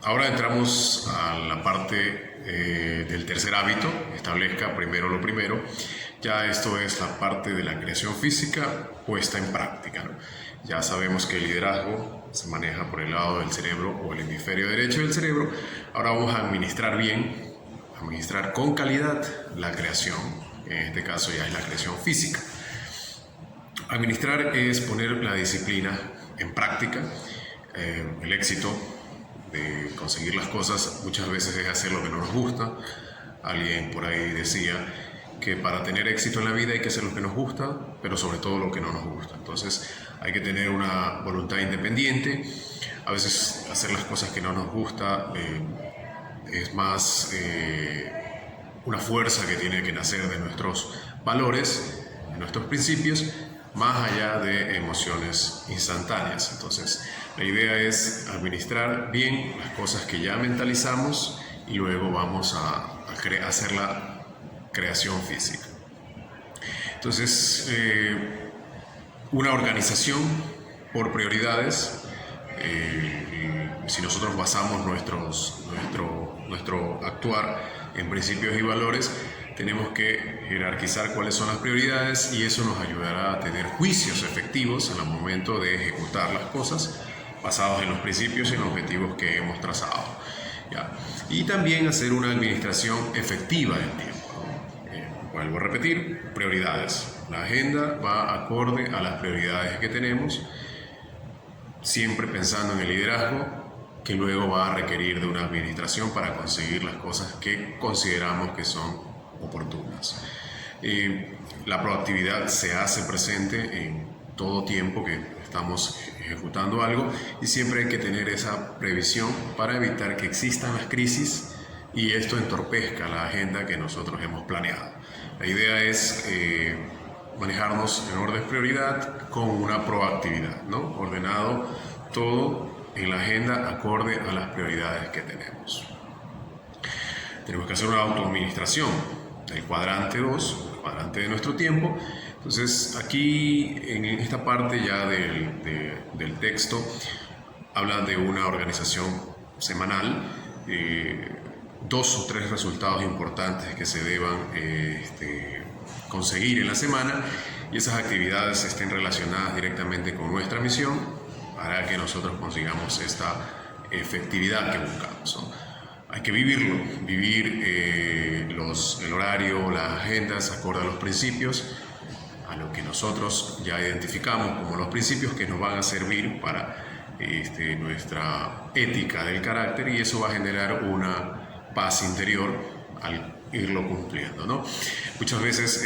Ahora entramos a la parte del tercer hábito, establezca primero lo primero. Ya esto es la parte de la creación física puesta en práctica, ¿no? Ya sabemos que el liderazgo se maneja por el lado del cerebro o el hemisferio derecho del cerebro. Ahora vamos a administrar bien, administrar con calidad la creación. En este caso ya es la creación física. Administrar es poner la disciplina en práctica. El éxito de conseguir las cosas muchas veces es hacer lo que no nos gusta. Alguien por ahí decía que para tener éxito en la vida hay que hacer lo que nos gusta, pero sobre todo lo que no nos gusta. Entonces hay que tener una voluntad independiente. A veces hacer las cosas que no nos gusta es más una fuerza que tiene que nacer de nuestros valores, de nuestros principios, más allá de emociones instantáneas. Entonces, la idea es administrar bien las cosas que ya mentalizamos y luego vamos a hacer la creación física. Entonces, una organización por prioridades. Si nosotros basamos nuestro actuar en principios y valores, tenemos que jerarquizar cuáles son las prioridades y eso nos ayudará a tener juicios efectivos en el momento de ejecutar las cosas basados en los principios y en los objetivos que hemos trazado. ¿Ya? Y también hacer una administración efectiva del tiempo. Vuelvo a repetir, prioridades. La agenda va acorde a las prioridades que tenemos, siempre pensando en el liderazgo, que luego va a requerir de una administración para conseguir las cosas que consideramos que son oportunas. La proactividad se hace presente en todo tiempo que estamos ejecutando algo y siempre hay que tener esa previsión para evitar que existan las crisis y esto entorpezca la agenda que nosotros hemos planeado. La idea es manejarnos en orden de prioridad con una proactividad, ¿no? Ordenado todo en la agenda acorde a las prioridades que tenemos. Tenemos que hacer una autoadministración del cuadrante 2, el cuadrante de nuestro tiempo. Entonces aquí en esta parte ya del texto habla de una organización semanal, 2 o 3 resultados importantes que se deban conseguir en la semana y esas actividades estén relacionadas directamente con nuestra misión para que nosotros consigamos esta efectividad que buscamos, ¿no? Hay que vivirlo, vivir el horario, las agendas, acorde a los principios, a lo que nosotros ya identificamos como los principios que nos van a servir para nuestra ética del carácter y eso va a generar una paz interior al irlo cumpliendo, ¿no? Muchas veces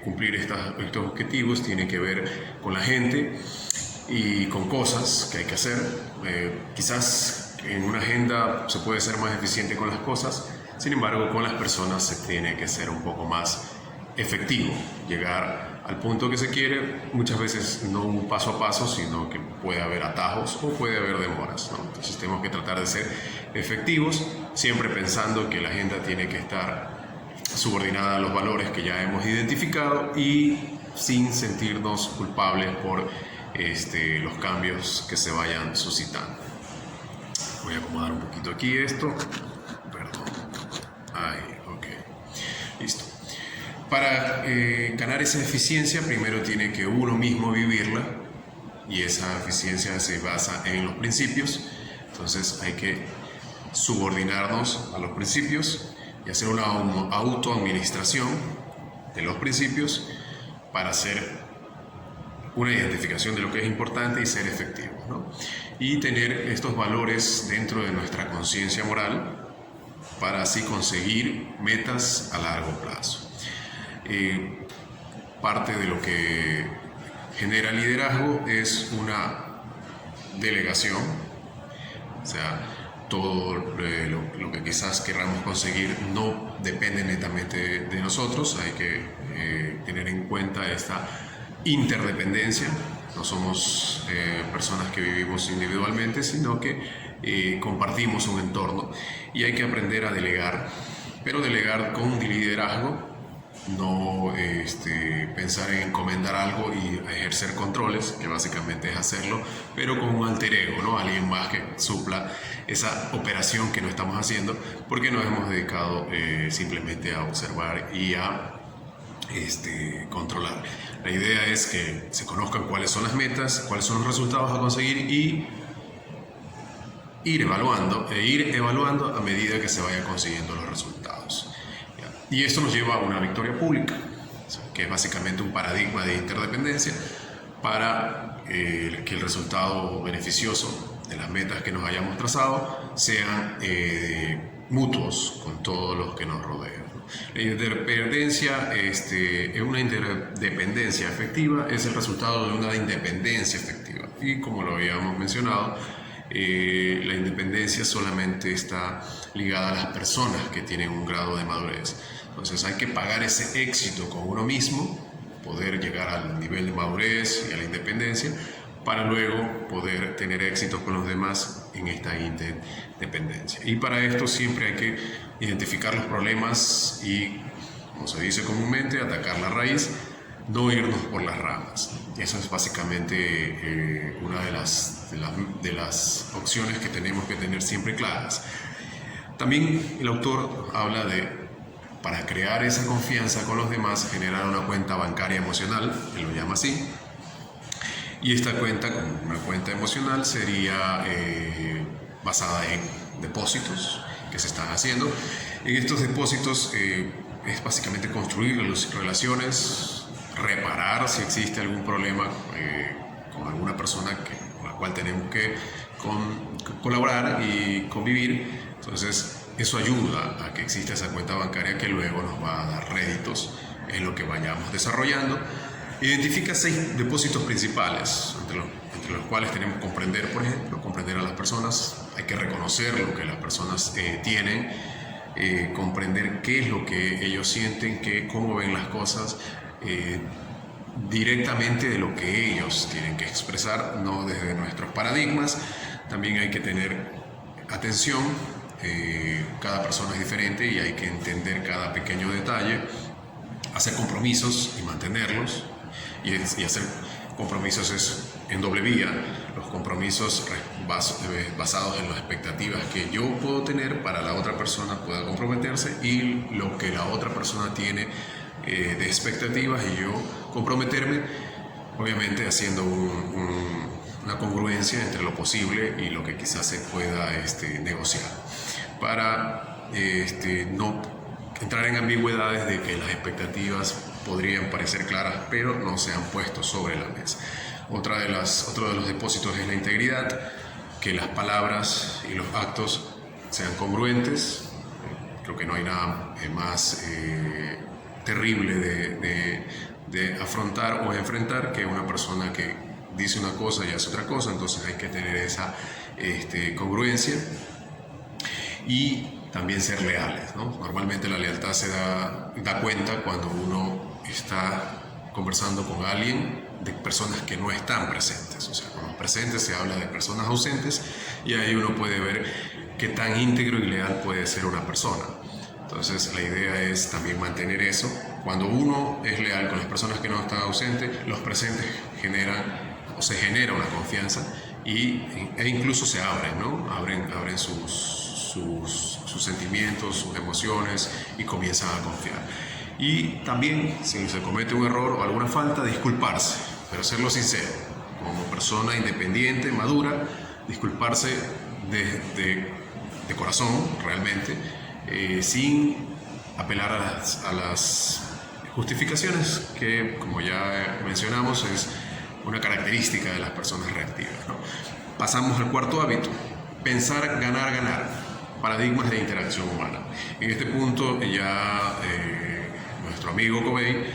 cumplir estos objetivos tiene que ver con la gente y con cosas que hay que hacer. Quizás en una agenda se puede ser más eficiente con las cosas, sin embargo con las personas se tiene que ser un poco más efectivo, llegar al punto que se quiere, muchas veces no un paso a paso, sino que puede haber atajos o puede haber demoras, ¿no? Entonces tenemos que tratar de ser efectivos, siempre pensando que la agenda tiene que estar subordinada a los valores que ya hemos identificado y sin sentirnos culpables por los cambios que se vayan suscitando. Voy a acomodar un poquito aquí esto. Perdón. Ahí, ok. Listo. Para ganar esa eficiencia, primero tiene que uno mismo vivirla y esa eficiencia se basa en los principios. Entonces hay que subordinarnos a los principios y hacer una autoadministración de los principios para hacer una identificación de lo que es importante y ser efectivos, ¿no? Y tener estos valores dentro de nuestra conciencia moral para así conseguir metas a largo plazo. Parte de lo que genera liderazgo es una delegación, o sea, todo lo que quizás queramos conseguir no depende netamente de nosotros, hay que tener en cuenta esta interdependencia. No somos personas que vivimos individualmente, sino que compartimos un entorno y hay que aprender a delegar, pero delegar con liderazgo no pensar en encomendar algo y ejercer controles, que básicamente es hacerlo, pero con un alter ego, ¿no? Alguien más que supla esa operación que no estamos haciendo, porque nos hemos dedicado simplemente a observar y a controlar. La idea es que se conozcan cuáles son las metas, cuáles son los resultados a conseguir y ir evaluando a medida que se vaya consiguiendo los resultados. Y esto nos lleva a una victoria pública, que es básicamente un paradigma de interdependencia para que el resultado beneficioso de las metas que nos hayamos trazado sean mutuos con todos los que nos rodean. La interdependencia, una interdependencia efectiva es el resultado de una independencia efectiva. Y como lo habíamos mencionado, la independencia solamente está ligada a las personas que tienen un grado de madurez. Entonces hay que pagar ese éxito con uno mismo, poder llegar al nivel de madurez y a la independencia, para luego poder tener éxito con los demás en esta interdependencia. Y para esto siempre hay que identificar los problemas y, como se dice comúnmente, atacar la raíz, no irnos por las ramas. Eso es básicamente una de las opciones que tenemos que tener siempre claras. También el autor habla de, para crear esa confianza con los demás, generar una cuenta bancaria emocional, él lo llama así. Y esta cuenta, como una cuenta emocional, sería basada en depósitos que se están haciendo. En estos depósitos es básicamente construir relaciones, reparar si existe algún problema con alguna persona con la cual tenemos que colaborar y convivir. Entonces, eso ayuda a que exista esa cuenta bancaria que luego nos va a dar réditos en lo que vayamos desarrollando. Identifica 6 depósitos principales, entre los cuales tenemos que comprender, por ejemplo, comprender a las personas. Hay que reconocer lo que las personas tienen, comprender qué es lo que ellos sienten, cómo ven las cosas, directamente de lo que ellos tienen que expresar, no desde nuestros paradigmas. También hay que tener atención, cada persona es diferente y hay que entender cada pequeño detalle, hacer compromisos y mantenerlos. Y hacer compromisos es en doble vía. Los compromisos basados en las expectativas que yo puedo tener para la otra persona pueda comprometerse, y lo que la otra persona tiene de expectativas y yo comprometerme, obviamente haciendo una congruencia entre lo posible y lo que quizás se pueda negociar, para no entrar en ambigüedades de que las expectativas podrían parecer claras pero no se han puesto sobre la mesa. Otro de los depósitos es la integridad, que las palabras y los actos sean congruentes. Creo que no hay nada más terrible de afrontar o enfrentar que una persona que dice una cosa y hace otra cosa. Entonces hay que tener esa congruencia y también ser leales, ¿no? Normalmente la lealtad se da cuenta cuando uno está conversando con alguien de personas que no están presentes. O sea, con los presentes se habla de personas ausentes, y ahí uno puede ver qué tan íntegro y leal puede ser una persona. Entonces la idea es también mantener eso. Cuando uno es leal con las personas que no están ausentes, los presentes se genera una confianza e incluso se abren, ¿no? Abren sus sentimientos, sus emociones, y comienzan a confiar. Y también, si se comete un error o alguna falta, disculparse, pero serlo sincero, como persona independiente, madura, disculparse de corazón, realmente, sin apelar a las justificaciones, que, como ya mencionamos, es una característica de las personas reactivas, ¿no? Pasamos al cuarto hábito: pensar, ganar, ganar. Paradigmas de interacción humana. En este punto ya nuestro amigo Covey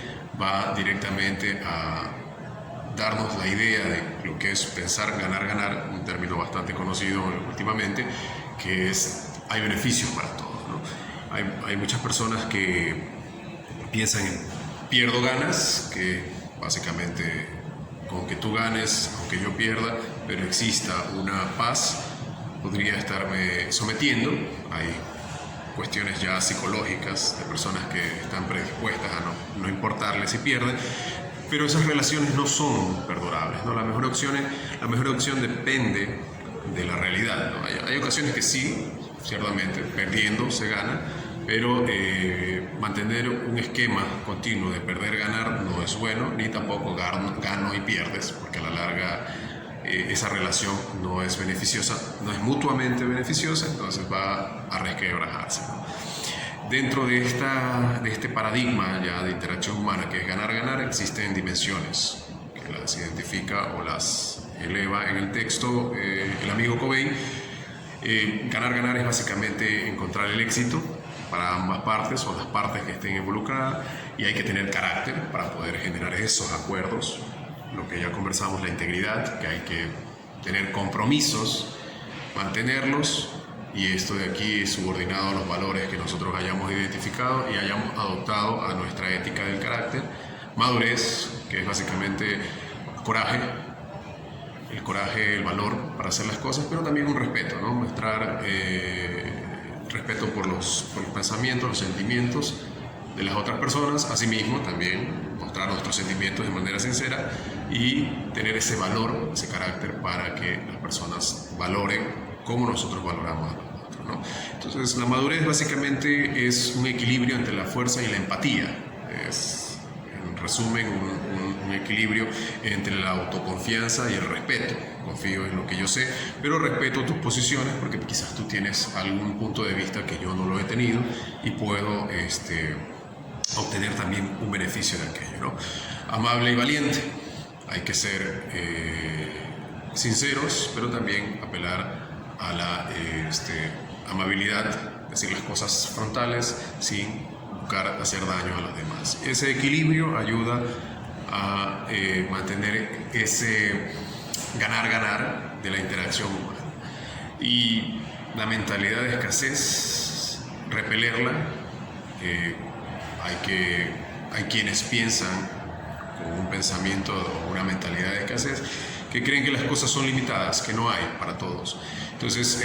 va directamente a darnos la idea de lo que es pensar, ganar, ganar, un término bastante conocido últimamente, que es: hay beneficios para todos, ¿no? Hay muchas personas que piensan en pierdo, ganas, que básicamente con que tú ganes, aunque yo pierda, pero exista una paz, podría estarme sometiendo. Hay cuestiones ya psicológicas, de personas que están predispuestas a no importarles si pierden, pero esas relaciones no son perdurables, ¿no? La mejor opción depende de la realidad, ¿no? Hay ocasiones que sí, ciertamente, perdiendo se gana, pero mantener un esquema continuo de perder-ganar no es bueno, ni tampoco gano y pierdes, porque a la larga esa relación no es beneficiosa, no es mutuamente beneficiosa, entonces va a resquebrajarse, ¿no? Dentro de este paradigma ya de interacción humana que es ganar-ganar, existen dimensiones que las identifica o las eleva en el texto el amigo Covey. Ganar-ganar es básicamente encontrar el éxito para ambas partes o las partes que estén involucradas, y hay que tener carácter para poder generar esos acuerdos, lo que ya conversamos, la integridad, que hay que tener compromisos, mantenerlos, y esto de aquí es subordinado a los valores que nosotros hayamos identificado y hayamos adoptado a nuestra ética del carácter. Madurez, que es básicamente coraje, el coraje, el valor para hacer las cosas, pero también un respeto, ¿no? Mostrar respeto por los pensamientos, los sentimientos de las otras personas, asimismo también mostrar nuestros sentimientos de manera sincera y tener ese valor, ese carácter para que las personas valoren como nosotros valoramos a los otros, ¿no? Entonces la madurez básicamente es un equilibrio entre la fuerza y la empatía, es en resumen un equilibrio entre la autoconfianza y el respeto. Confío en lo que yo sé, pero respeto tus posiciones porque quizás tú tienes algún punto de vista que yo no lo he tenido y puedo obtener también un beneficio de aquello, ¿no? Amable y valiente, hay que ser sinceros, pero también apelar a la amabilidad, decir las cosas frontales sin buscar hacer daño a los demás. Ese equilibrio ayuda a mantener ese ganar-ganar de la interacción humana. Y la mentalidad de escasez, repelerla. Hay quienes piensan con un pensamiento o una mentalidad de escasez que creen que las cosas son limitadas, que no hay para todos. Entonces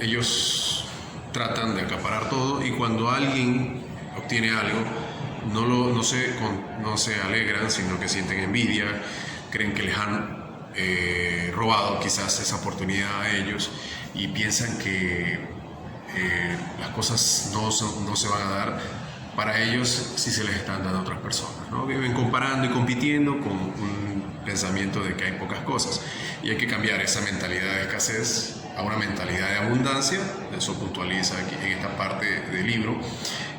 ellos tratan de acaparar todo, y cuando alguien obtiene algo no se alegran, sino que sienten envidia, creen que les han robado quizás esa oportunidad a ellos, y piensan que las cosas no se van a dar para ellos si se les están dando a otras personas, ¿no? Viven comparando y compitiendo con un pensamiento de que hay pocas cosas, y hay que cambiar esa mentalidad de escasez a una mentalidad de abundancia. Eso puntualiza aquí en esta parte del libro,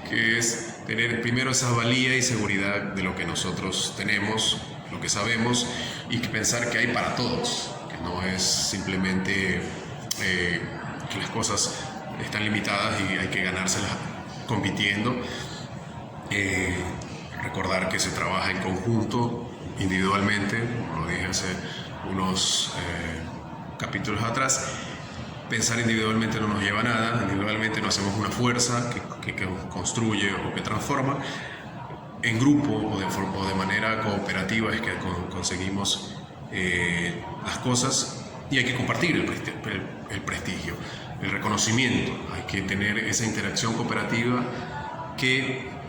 que es tener primero esa valía y seguridad de lo que nosotros tenemos, lo que sabemos, y pensar que hay para todos, que no es simplemente que las cosas están limitadas y hay que ganárselas compitiendo. Recordar que se trabaja en conjunto, individualmente, como lo dije hace unos capítulos atrás. Pensar individualmente no nos lleva a nada, individualmente no hacemos una fuerza que construye o que transforma. En grupo o de manera cooperativa es que conseguimos las cosas, y hay que compartir el prestigio, el reconocimiento. Hay que tener esa interacción cooperativa que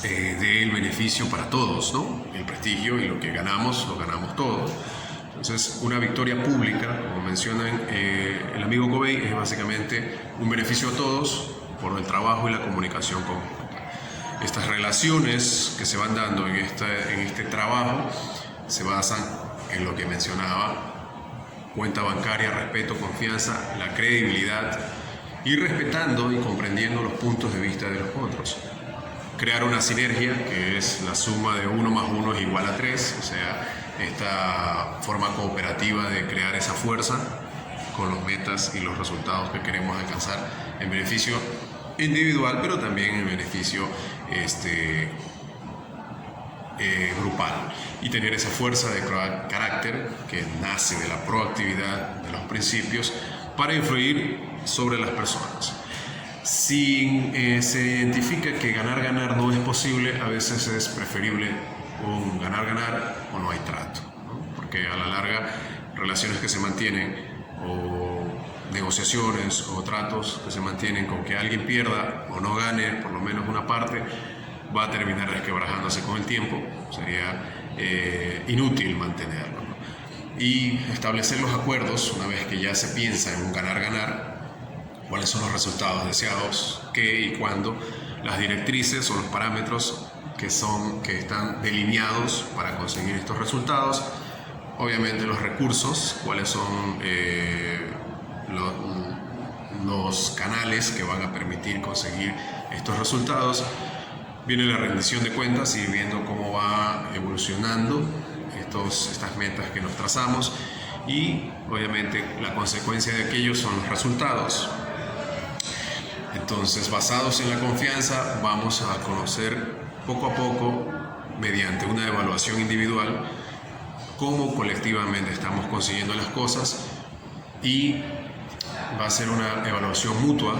dé el beneficio para todos, ¿no? El prestigio, y lo que ganamos, lo ganamos todos. Entonces, una victoria pública, como menciona el amigo Covey, es básicamente un beneficio a todos por el trabajo y la comunicación conjunta. Estas relaciones que se van dando en este trabajo se basan en lo que mencionaba: cuenta bancaria, respeto, confianza, la credibilidad, y respetando y comprendiendo los puntos de vista de los otros. Crear una sinergia, que es la suma de 1 más 1 es igual a 3, o sea, esta forma cooperativa de crear esa fuerza con los metas y los resultados que queremos alcanzar en beneficio individual, pero también en beneficio grupal, y tener esa fuerza de carácter que nace de la proactividad de los principios para influir sobre las personas. Si se identifica que ganar-ganar no es posible, a veces es preferible un ganar-ganar o no hay trato, ¿no? Porque a la larga, relaciones que se mantienen o negociaciones o tratos que se mantienen con que alguien pierda o no gane por lo menos una parte, va a terminar resquebrajándose con el tiempo. Sería inútil mantenerlo, ¿no? Y establecer los acuerdos, una vez que ya se piensa en un ganar-ganar, cuáles son los resultados deseados, qué y cuándo, las directrices o los parámetros que están delineados para conseguir estos resultados, obviamente los recursos, cuáles son los canales que van a permitir conseguir estos resultados. Viene la rendición de cuentas y viendo cómo va evolucionando estas metas que nos trazamos, y obviamente la consecuencia de aquello son los resultados. Entonces, basados en la confianza, vamos a conocer poco a poco, mediante una evaluación individual, cómo colectivamente estamos consiguiendo las cosas, y va a ser una evaluación mutua,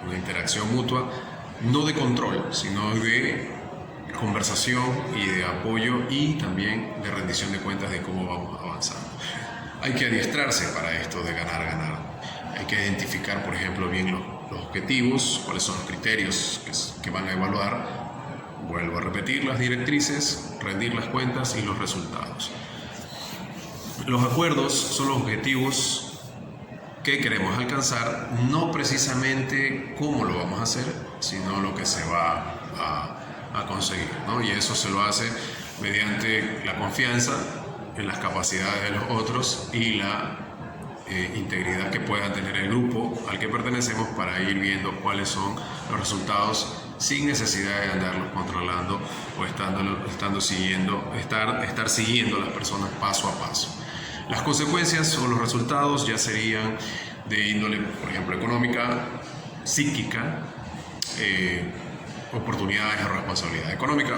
una interacción mutua, no de control, sino de conversación y de apoyo, y también de rendición de cuentas de cómo vamos avanzando. Hay que adiestrarse para esto de ganar-ganar. Hay que identificar, por ejemplo, bien los objetivos, cuáles son los criterios que van a evaluar. Vuelvo a repetir: las directrices, rendir las cuentas y los resultados. Los acuerdos son los objetivos que queremos alcanzar, no precisamente cómo lo vamos a hacer, sino lo que se va a conseguir, ¿no? Y eso se lo hace mediante la confianza en las capacidades de los otros y la integridad que pueda tener el grupo al que pertenecemos, para ir viendo cuáles son los resultados sin necesidad de andarlos controlando o estar siguiendo a las personas paso a paso. Las consecuencias o los resultados ya serían de índole, por ejemplo, económica, psíquica, oportunidades o responsabilidad económica,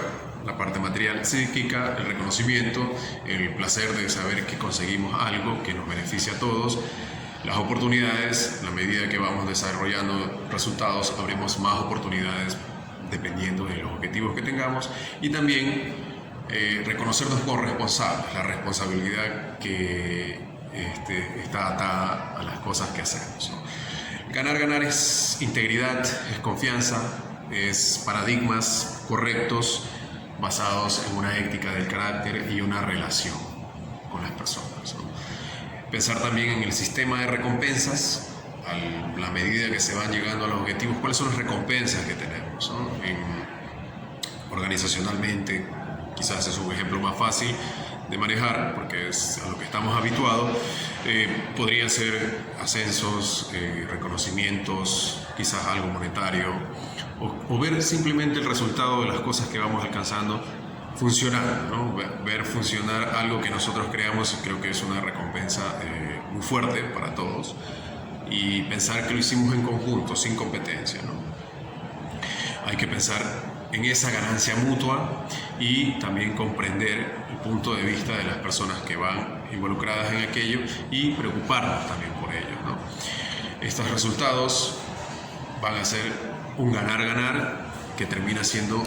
la parte material, psíquica, el reconocimiento, el placer de saber que conseguimos algo que nos beneficia a todos. Las oportunidades, a medida que vamos desarrollando resultados, abrimos más oportunidades dependiendo de los objetivos que tengamos, y también reconocernos como responsables, la responsabilidad que está atada a las cosas que hacemos, ¿no? Ganar es integridad, es confianza, es paradigmas correctos basados en una ética del carácter y una relación con las personas, ¿no? Pensar también en el sistema de recompensas, a la medida que se van llegando a los objetivos, cuáles son las recompensas que tenemos, ¿no? Organizacionalmente, quizás es un ejemplo más fácil de manejar porque es a lo que estamos habituados. Podrían ser ascensos, reconocimientos, quizás algo monetario, o ver simplemente el resultado de las cosas que vamos alcanzando funcionando, ¿no? Ver funcionar algo que nosotros creamos, creo que es una recompensa muy fuerte para todos, y pensar que lo hicimos en conjunto, sin competencia, ¿no? Hay que pensar en esa ganancia mutua y también comprender el punto de vista de las personas que van involucradas en aquello y preocuparnos también por ello, ¿no? Estos resultados van a ser un ganar-ganar que termina siendo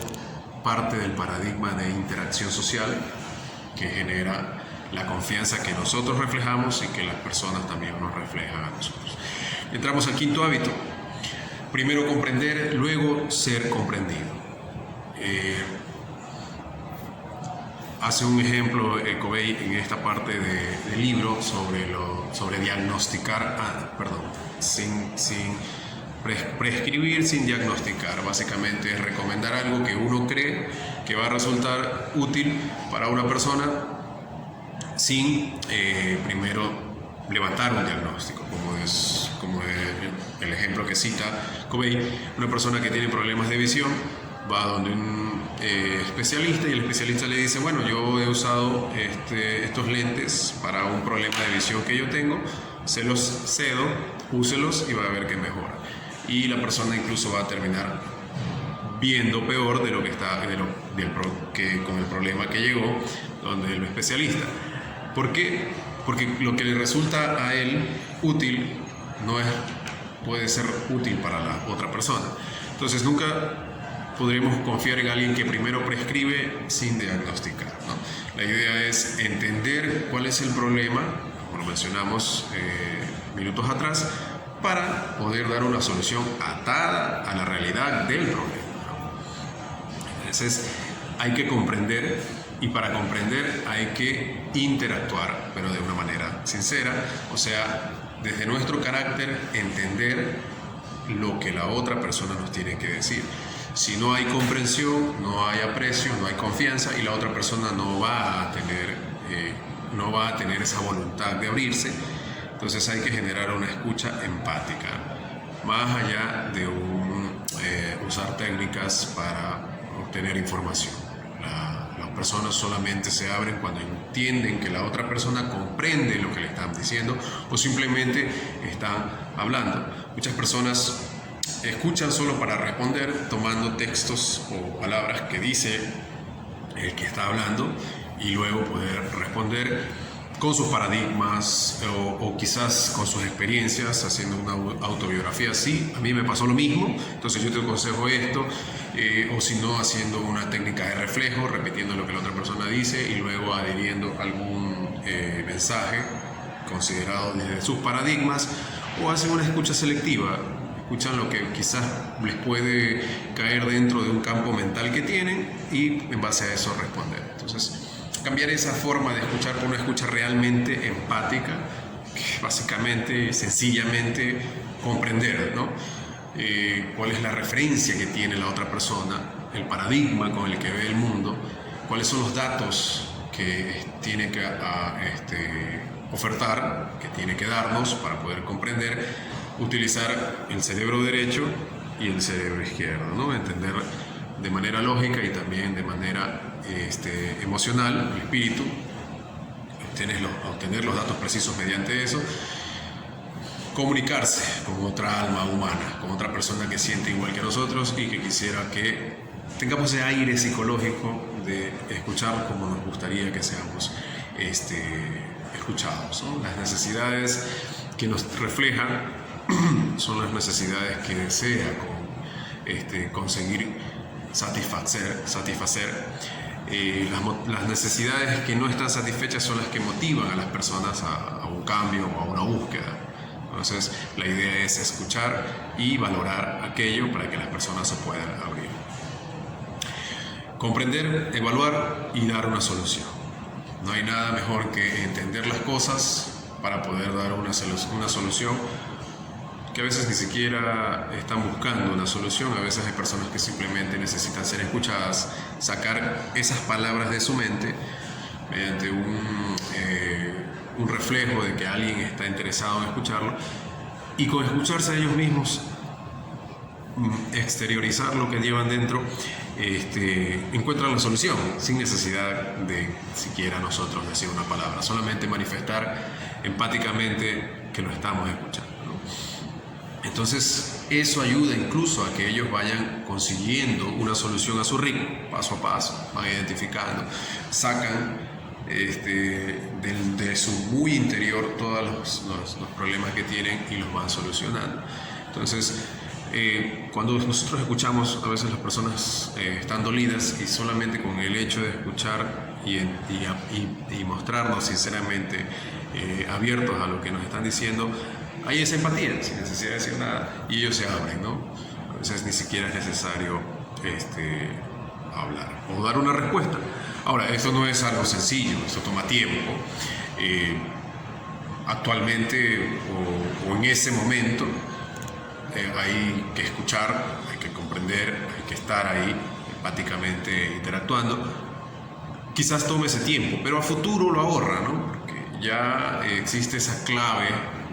parte del paradigma de interacción social que genera la confianza que nosotros reflejamos y que las personas también nos reflejan a nosotros. Entramos al quinto hábito. Primero comprender, luego ser comprendido. Hace un ejemplo Covey en esta parte del libro sobre diagnosticar, sin prescribir, sin diagnosticar. Básicamente es recomendar algo que uno cree que va a resultar útil para una persona sin primero levantar un diagnóstico, como el ejemplo que cita Covey. Una persona que tiene problemas de visión va donde un especialista, y el especialista le dice: bueno, yo he usado estos lentes para un problema de visión que yo tengo, se los cedo, úselos y va a ver que mejora. Y la persona incluso va a terminar viendo peor de lo que está con el problema que llegó donde el especialista. ¿Por qué? Porque lo que le resulta a él útil puede ser útil para la otra persona. Entonces nunca podremos confiar en alguien que primero prescribe sin diagnosticar, ¿no? La idea es entender cuál es el problema, como lo mencionamos minutos atrás, para poder dar una solución atada a la realidad del problema. Entonces hay que comprender, y para comprender hay que interactuar, pero de una manera sincera, o sea, desde nuestro carácter entender lo que la otra persona nos tiene que decir. Si no hay comprensión, no hay aprecio, no hay confianza, y la otra persona no va a tener esa voluntad de abrirse. Entonces hay que generar una escucha empática, más allá de usar técnicas para obtener información. Las personas solamente se abren cuando entienden que la otra persona comprende lo que le están diciendo o simplemente están hablando. Muchas personas escuchan solo para responder, tomando textos o palabras que dice el que está hablando, y luego poder responder con sus paradigmas o quizás con sus experiencias, haciendo una autobiografía. Sí, a mí me pasó lo mismo, entonces yo te aconsejo esto, o si no, haciendo una técnica de reflejo, repitiendo lo que la otra persona dice y luego adhiriendo algún mensaje considerado desde sus paradigmas, o hacen una escucha selectiva, escuchan lo que quizás les puede caer dentro de un campo mental que tienen y en base a eso responder. Entonces, cambiar esa forma de escuchar por una escucha realmente empática, que básicamente, sencillamente, comprender, ¿no? Cuál es la referencia que tiene la otra persona, el paradigma con el que ve el mundo, cuáles son los datos que tiene que ofertar, que tiene que darnos para poder comprender, utilizar el cerebro derecho y el cerebro izquierdo, ¿no? Entender de manera lógica y también de manera emocional, el espíritu, obtener los datos precisos mediante eso, comunicarse con otra alma humana, con otra persona que siente igual que nosotros y que quisiera que tengamos ese aire psicológico de escuchar como nos gustaría que seamos escuchados, ¿no? Las necesidades que nos reflejan son las necesidades que desea conseguir satisfacer. Las necesidades que no están satisfechas son las que motivan a las personas a un cambio o a una búsqueda. Entonces, la idea es escuchar y valorar aquello para que las personas se puedan abrir. Comprender, evaluar y dar una solución. No hay nada mejor que entender las cosas para poder dar una solución, que a veces ni siquiera están buscando una solución. A veces hay personas que simplemente necesitan ser escuchadas, sacar esas palabras de su mente mediante un reflejo de que alguien está interesado en escucharlo, y con escucharse a ellos mismos, exteriorizar lo que llevan dentro, encuentran la solución sin necesidad de siquiera nosotros decir una palabra, solamente manifestar empáticamente que lo estamos escuchando. Entonces, eso ayuda incluso a que ellos vayan consiguiendo una solución a su ritmo, paso a paso, van identificando, sacan de su muy interior todos los problemas que tienen y los van solucionando. Entonces, cuando nosotros escuchamos, a veces las personas están dolidas, y solamente con el hecho de escuchar y mostrarnos sinceramente abiertos a lo que nos están diciendo, hay esa empatía, sin necesidad de decir nada, y ellos se abren, ¿no? A veces ni siquiera es necesario hablar o dar una respuesta. Ahora, esto no es algo sencillo, esto toma tiempo. Actualmente o en ese momento hay que escuchar, hay que comprender, hay que estar ahí empáticamente interactuando. Quizás tome ese tiempo, pero a futuro lo ahorra, ¿no? Porque ya existe esa clave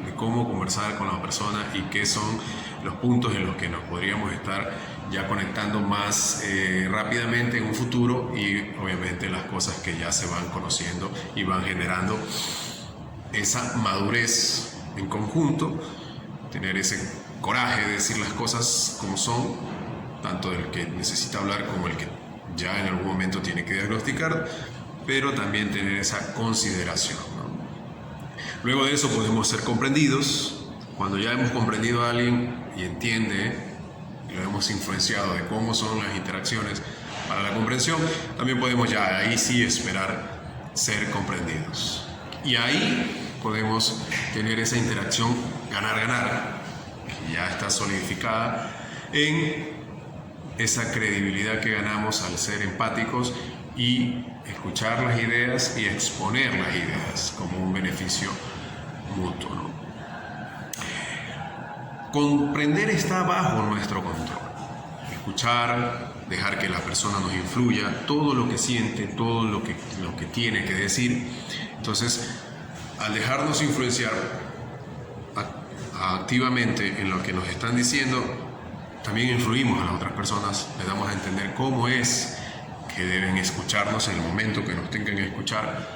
de cómo conversar con la persona y qué son los puntos en los que nos podríamos estar ya conectando más rápidamente en un futuro, y obviamente las cosas que ya se van conociendo y van generando esa madurez en conjunto, tener ese coraje de decir las cosas como son, tanto el que necesita hablar como el que ya en algún momento tiene que diagnosticar, pero también tener esa consideración, ¿no? Luego de eso podemos ser comprendidos. Cuando ya hemos comprendido a alguien y entiende, y lo hemos influenciado de cómo son las interacciones para la comprensión, también podemos ya ahí sí esperar ser comprendidos. Y ahí podemos tener esa interacción ganar-ganar, que ya está solidificada en esa credibilidad que ganamos al ser empáticos y escuchar las ideas y exponer las ideas como un beneficio mutuo, ¿no? Comprender está bajo nuestro control. Escuchar, dejar que la persona nos influya, todo lo que siente, todo lo que tiene que decir. Entonces, al dejarnos influenciar activamente en lo que nos están diciendo, también influimos a las otras personas, les damos a entender cómo es que deben escucharnos en el momento que nos tengan que escuchar.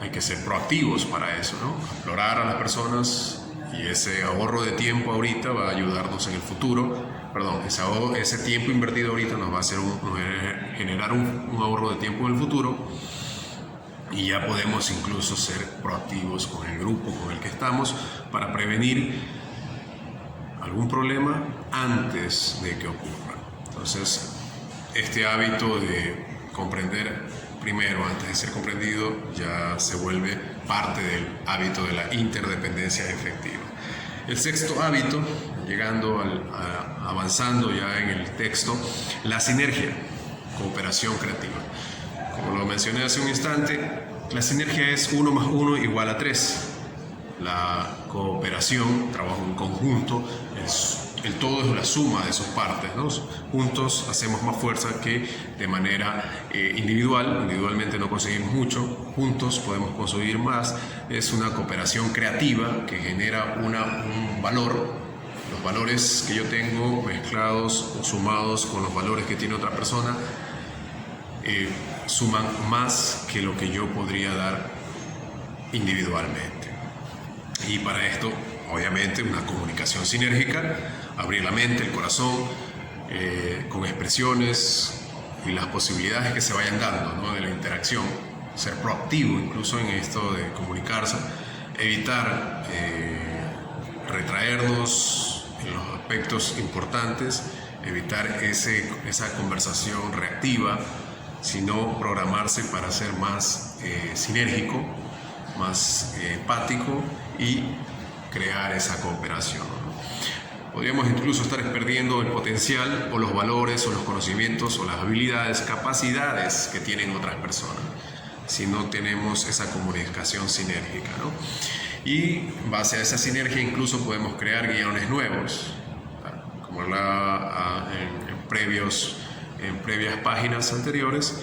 Hay que ser proactivos para eso, ¿no? Explorar a las personas, y ese ahorro de tiempo ahorita va a ayudarnos en el futuro. Perdón, ese tiempo invertido ahorita nos va a generar un ahorro de tiempo en el futuro, y ya podemos incluso ser proactivos con el grupo con el que estamos para prevenir algún problema antes de que ocurra. Entonces, este hábito de comprender primero antes de ser comprendido ya se vuelve parte del hábito de la interdependencia efectiva. El sexto hábito, avanzando ya en el texto, la sinergia, cooperación creativa. Como lo mencioné hace un instante, la sinergia es 1 más 1 igual a 3. La cooperación, trabajo en conjunto, el todo es la suma de sus partes, ¿no? Juntos hacemos más fuerza que de manera individual. Individualmente no conseguimos mucho, juntos podemos conseguir más. Es una cooperación creativa que genera un valor. Los valores que yo tengo mezclados o sumados con los valores que tiene otra persona suman más que lo que yo podría dar individualmente. Y para esto, obviamente, una comunicación sinérgica, abrir la mente, el corazón, con expresiones y las posibilidades que se vayan dando, ¿no?, de la interacción. Ser proactivo incluso en esto de comunicarse, evitar retraernos en los aspectos importantes, evitar esa conversación reactiva, sino programarse para ser más sinérgico, más empático y crear esa cooperación, ¿no? Podríamos incluso estar perdiendo el potencial o los valores o los conocimientos o las habilidades, capacidades que tienen otras personas si no tenemos esa comunicación sinérgica, ¿no? Y en base a esa sinergia incluso podemos crear guiones nuevos, como en previas páginas anteriores.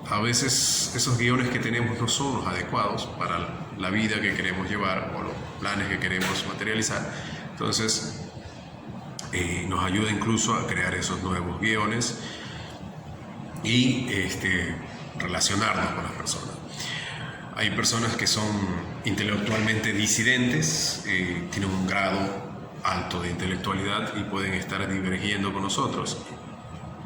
A veces esos guiones que tenemos no son los adecuados para la vida que queremos llevar o los planes que queremos materializar. Entonces, nos ayuda incluso a crear esos nuevos guiones y relacionarnos con las personas. Hay personas que son intelectualmente disidentes, tienen un grado alto de intelectualidad y pueden estar divergiendo con nosotros.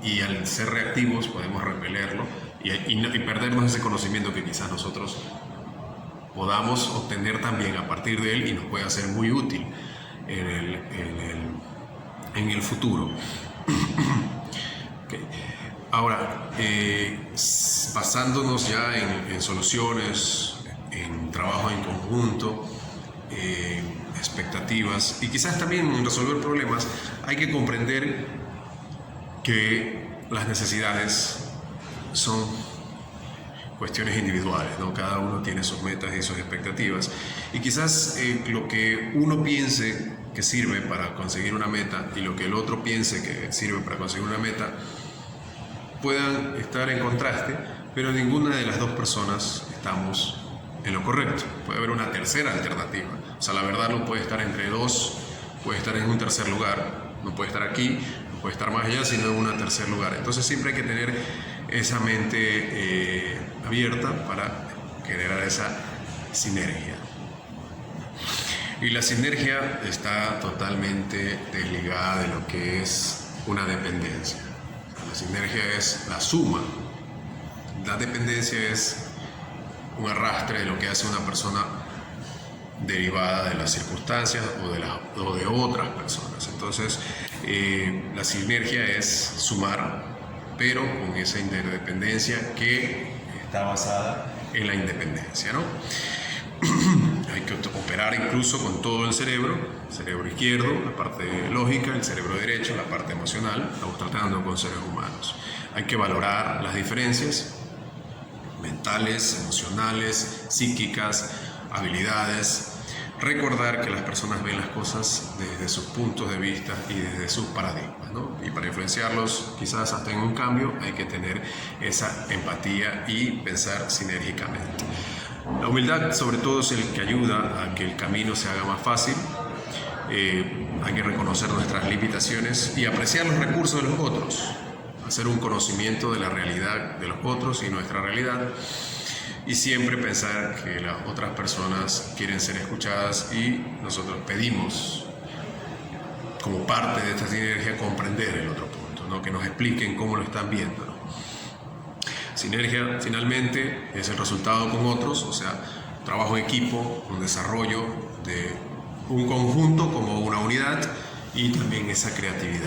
Y al ser reactivos podemos repelerlo y perdernos ese conocimiento que quizás nosotros podamos obtener también a partir de él y nos pueda ser muy útil en el futuro. Okay. Ahora, basándonos ya en soluciones, en trabajo en conjunto, expectativas y quizás también en resolver problemas, hay que comprender que las necesidades son cuestiones individuales, ¿no? Cada uno tiene sus metas y sus expectativas, y quizás lo que uno piense que sirve para conseguir una meta y lo que el otro piense que sirve para conseguir una meta puedan estar en contraste, pero ninguna de las dos personas estamos en lo correcto. Puede haber una tercera alternativa, o sea, la verdad no puede estar entre dos, puede estar en un tercer lugar, no puede estar aquí, no puede estar más allá, sino en un tercer lugar. Entonces siempre hay que tener esa mente abierta para generar esa sinergia. Y la sinergia está totalmente desligada de lo que es una dependencia. La sinergia es la suma. La dependencia es un arrastre de lo que hace una persona derivada de las circunstancias o de otras personas. Entonces, la sinergia es sumar, pero con esa interdependencia que está basada en la independencia, ¿no? Hay que operar incluso con todo el cerebro izquierdo, la parte lógica, el cerebro derecho, la parte emocional. Estamos tratando con seres humanos. Hay que valorar las diferencias mentales, emocionales, psíquicas, habilidades. Recordar que las personas ven las cosas desde sus puntos de vista y desde sus paradigmas, ¿no? Y para influenciarlos, quizás hasta en un cambio, hay que tener esa empatía y pensar sinérgicamente. La humildad, sobre todo, es el que ayuda a que el camino se haga más fácil. Hay que reconocer nuestras limitaciones y apreciar los recursos de los otros, hacer un conocimiento de la realidad de los otros y nuestra realidad, y siempre pensar que las otras personas quieren ser escuchadas y nosotros pedimos, como parte de esta sinergia, comprender el otro punto, ¿no? Que nos expliquen cómo lo están viendo, ¿no? Sinergia, finalmente, es el resultado con otros, o sea, trabajo en equipo, un desarrollo de un conjunto como una unidad y también esa creatividad.